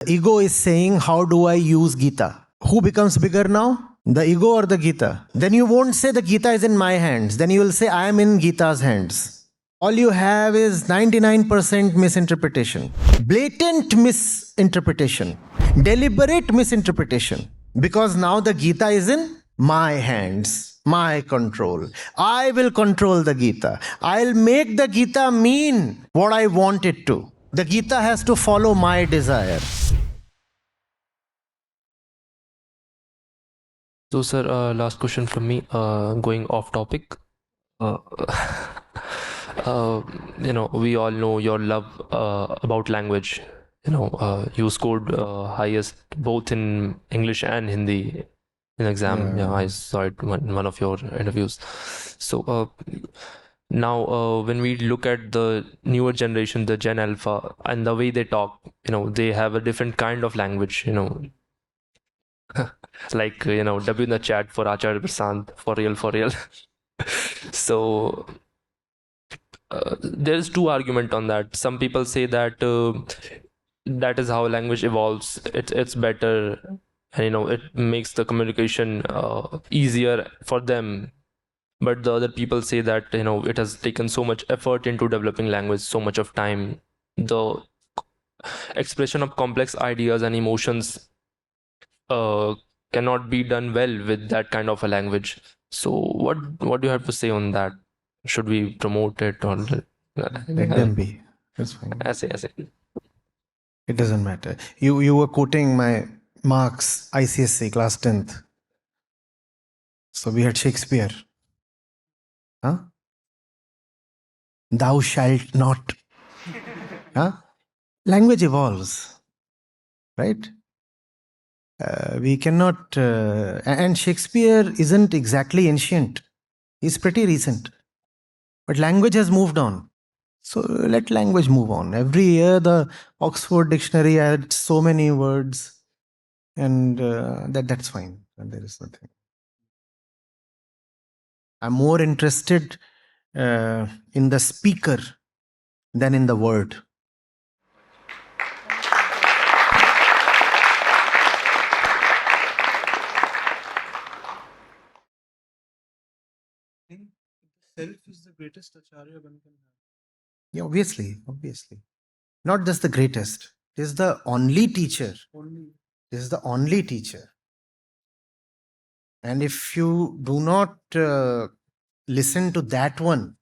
Ego is saying, how do I use Gita? Who becomes bigger now? The ego or the Gita? Then you won't say the Gita is in my hands. Then you will say, I am in Gita's hands. All you have is 99% misinterpretation, blatant misinterpretation, deliberate misinterpretation. Because now the Gita is in my hands, my control. I will control the Gita. I'll make the Gita mean what I want it to. The Gita has to follow my desire. So, sir, last question from me, going off topic. Uh, we all know your love about language. You scored highest both in English and Hindi in exam. Yeah, I saw it in one of your interviews. So, now when we look at the newer generation, the Gen Alpha, and the way they talk, they have a different kind of language. Like W in the chat for Acharya Prashant, for real, for real. So there's two argument on that. Some people say that that is how language evolves. It's better, and it makes the communication easier for them. But the other people say that it has taken so much effort into developing language, so much of time. The expression of complex ideas and emotions cannot be done well with that kind of a language. So what do you have to say on that? Should we promote it or Let them be. That's fine. I say. It doesn't matter. You were quoting my marks, ICSC, class 10th. So we had Shakespeare. Huh? Thou shalt not. Huh? Language evolves. Right? We cannot... and Shakespeare isn't exactly ancient. He's pretty recent. But language has moved on. So let language move on. Every year the Oxford Dictionary adds so many words, and that's fine. And there is nothing. I'm more interested in the speaker than in the word. Self is the greatest Acharya one can have. Yeah, obviously. Not just the greatest. It is the only teacher. It is the only teacher. And if you do not listen to that one,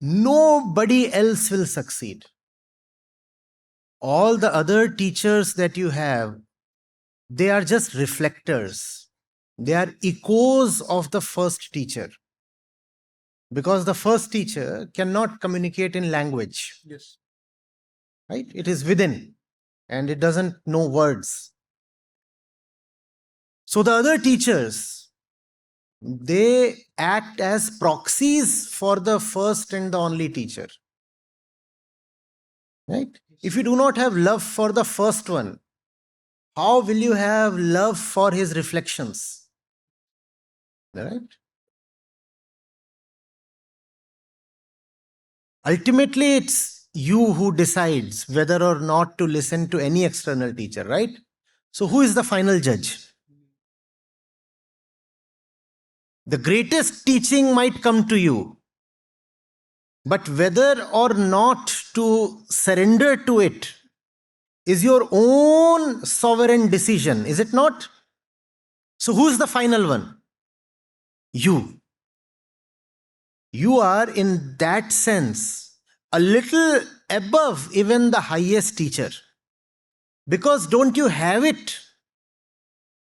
nobody else will succeed. All the other teachers that you have, they are just reflectors. They are echoes of the first teacher. Because the first teacher cannot communicate in language. Yes. Right? It is within and it doesn't know words. So the other teachers, they act as proxies for the first and the only teacher. Right? If you do not have love for the first one, how will you have love for his reflections? Right? Ultimately, it's you who decides whether or not to listen to any external teacher, right? So who is the final judge? The greatest teaching might come to you, but whether or not to surrender to it is your own sovereign decision, is it not? So who is the final one? You. You are, in that sense, a little above even the highest teacher. Because don't you have it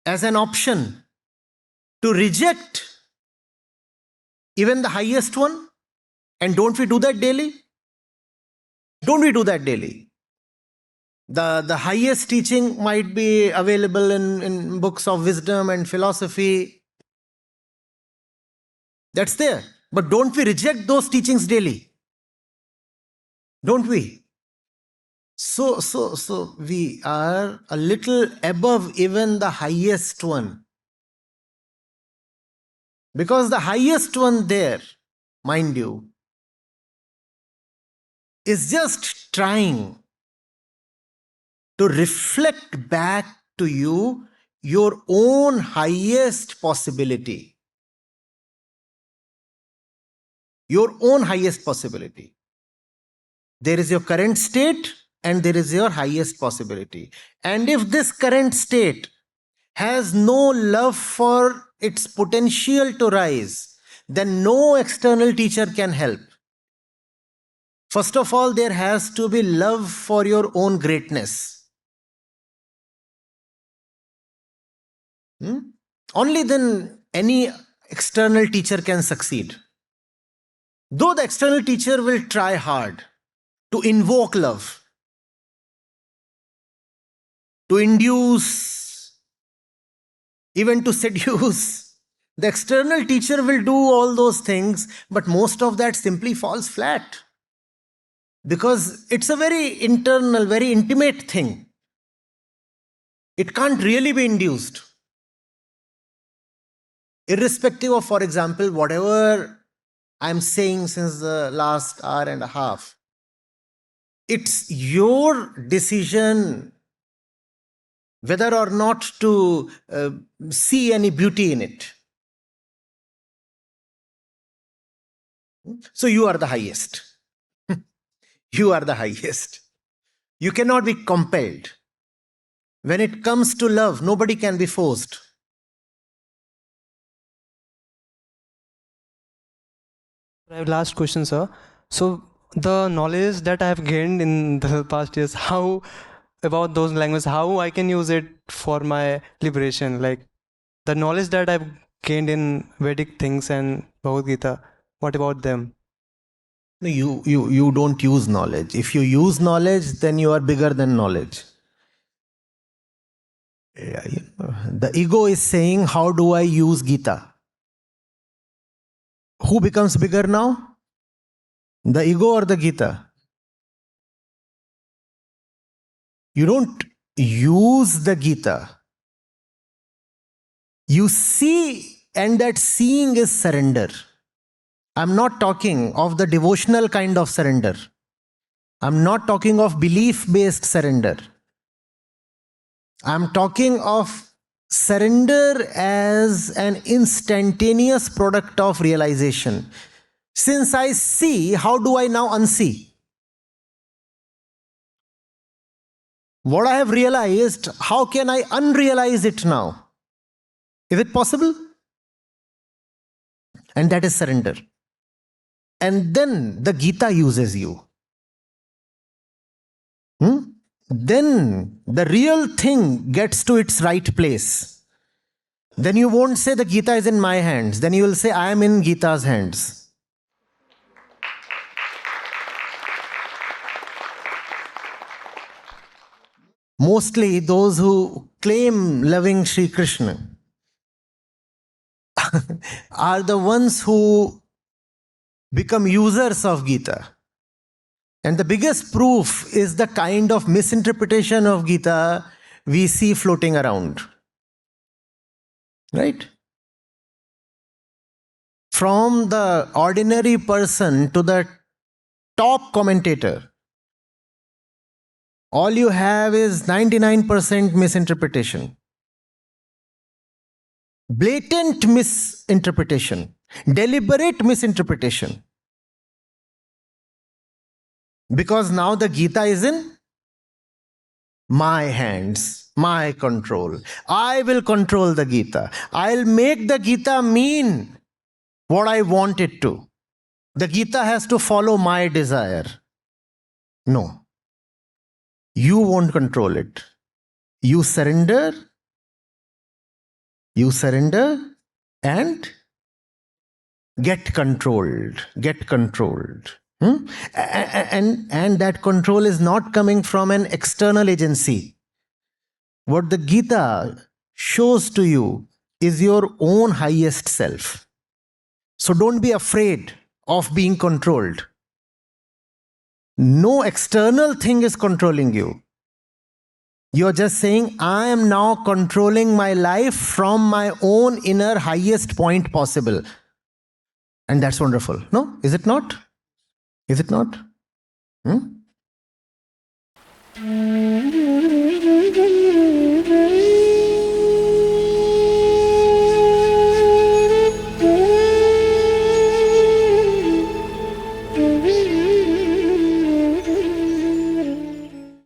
as an option to reject even the highest one? And don't we do that daily? Don't we do that daily? The highest teaching might be available in books of wisdom and philosophy. That's there. But don't we reject those teachings daily? Don't we? So we are a little above even the highest one. Because the highest one there, mind you, is just trying to reflect back to you your own highest possibility. Your own highest possibility. There is your current state and there is your highest possibility. And if this current state has no love for its potential to rise, then no external teacher can help. First of all, there has to be love for your own greatness. Only then any external teacher can succeed. Though the external teacher will try hard to invoke love, to induce, even to seduce, the external teacher will do all those things, but most of that simply falls flat. Because it's a very internal, very intimate thing. It can't really be induced. Irrespective of, for example, whatever I'm saying since the last hour and a half, it's your decision whether or not to see any beauty in it. So you are the highest. You are the highest. You cannot be compelled. When it comes to love, nobody can be forced. I have last question, sir. So the knowledge that I have gained in the past years, how about those languages, how I can use it for my liberation? Like the knowledge that I've gained in Vedic things and Bhagavad Gita, what about them? No, you don't use knowledge. If you use knowledge, then you are bigger than knowledge. Yeah, the ego is saying, how do I use Gita? Who becomes bigger now? The ego or the Gita? You don't use the Gita. You see, and that seeing is surrender. I'm not talking of the devotional kind of surrender. I'm not talking of belief-based surrender. I'm talking of surrender as an instantaneous product of realization. Since I see, how do I now unsee? What I have realized, how can I unrealize it now? Is it possible? And that is surrender. And then the Gita uses you. Then the real thing gets to its right place. Then you won't say the Gita is in my hands. Then you will say, I am in Gita's hands. Mostly those who claim loving Sri Krishna are the ones who become users of Gita. And the biggest proof is the kind of misinterpretation of Gita we see floating around. Right? From the ordinary person to the top commentator, all you have is 99% misinterpretation. Blatant misinterpretation. Deliberate misinterpretation. Because now the Gita is in my hands, my control. I will control the Gita. I'll make the Gita mean what I want it to. The Gita has to follow my desire. No. You won't control it. You surrender and get controlled. Get controlled. And that control is not coming from an external agency. What the Gita shows to you is your own highest self. So don't be afraid of being controlled. No external thing is controlling you. You're just saying, I am now controlling my life from my own inner highest point possible. And that's wonderful. No? Is it not? Is it not?